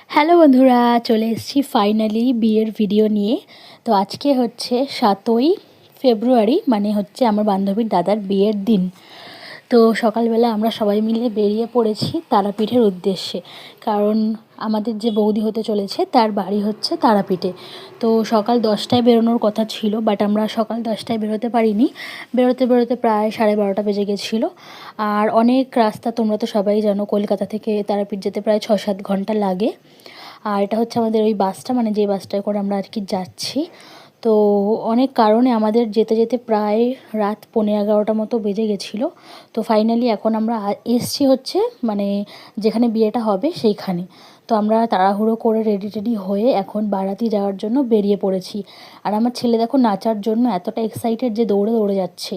Hello বন্ধুরা, চলে এসেছি ফাইনালি বিয়ের ভিডিও নিয়ে। তো আজকে হচ্ছে 7ই ফেব্রুয়ারি, মানে হচ্ছে আমার বান্ধবীর দাদার বিয়ের দিন। তো সকালবেলা আমরা সবাই মিলে বেরিয়ে পড়েছি তারাপীঠের উদ্দেশ্যে, কারণ আমাদের যে বৌদি হতে চলেছে তার বাড়ি হচ্ছে তারাপীঠে। তো সকাল 10টায় বেরোনোর কথা ছিল, বাট আমরা সকাল 10টায় বেরোতে পারিনি। বেরোতে বেরোতে প্রায় 12:30 বেজে গেছিলো। আর অনেক রাস্তা, তোমরা তো সবাই জানো কলকাতা থেকে তারাপীঠ যেতে প্রায় 6-7 ঘন্টা লাগে। আর এটা হচ্ছে আমাদের ওই বাসটা, মানে যে বাসটায় করে আমরা আর কি যাচ্ছি। তো অনেক কারণে আমাদের যেতে যেতে প্রায় রাত 11:30 মতো বেজে গেছিলো। তো ফাইনালি এখন আমরা এসছি হচ্ছে মানে যেখানে বিয়েটা হবে সেইখানে। তো আমরা তাড়াহুড়ো করে রেডি টেডি হয়ে এখন বারাতি যাওয়ার জন্য বেরিয়ে পড়েছি। আর আমার ছেলে দেখো নাচার জন্য এতটা এক্সাইটেড যে দৌড়ে দৌড়ে যাচ্ছে।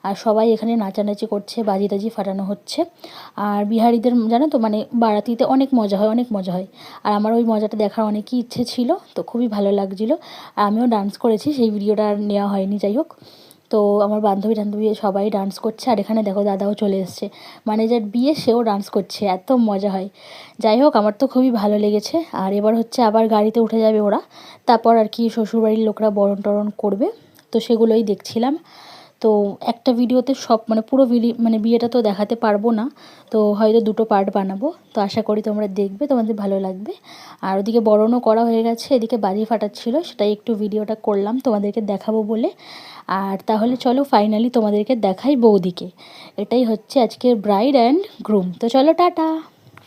আর সবাই এখানে নাচানাচি করছে, বাজি টাজি ফাটানো হচ্ছে। আর বিহারিদের জানো তো, মানে বারাতিতে অনেক মজা হয়, অনেক মজা হয়। আর আমার ওই মজাটা দেখার অনেকই ইচ্ছে ছিল, তো খুবই ভালো লাগছিলো। আর আমিও ডান্স করেছি, সেই ভিডিওটা আর নেওয়া হয়নি, যাই হোক। তো আমার বান্ধবী টান্ধবী সবাই ডান্স করছে, আর এখানে দেখো দাদাও চলে এসছে, মানে যার বিয়ে সেও ডান্স করছে, এত মজা হয়। যাই হোক, আমার তো খুবই ভালো লেগেছে। আর এবার হচ্ছে আবার গাড়িতে উঠে যাবে ওরা, তারপর আর কি শ্বশুরবাড়ির লোকরা বরণ টরণ করবে। তো সেগুলোই দেখছিলাম। তো একটা ভিডিওতে সব মানে পুরো মানে বিয়েটা তো দেখাতে পারবো না, তো হয়তো দুটো পার্ট বানাবো। তো আশা করি তোমরা দেখবে, তোমাদের ভালো লাগবে। আর ওদিকে বরণও করা হয়ে গেছে, এদিকে বাজি ফাটাচ্ছিল, সেটাই একটু ভিডিওটা করলাম তোমাদেরকে দেখাবো বলে। আর তাহলে চলো ফাইনালি তোমাদেরকে দেখাই বৌদিকে। এটাই হচ্ছে আজকের ব্রাইড অ্যান্ড গ্রুম। তো চলো টাটা।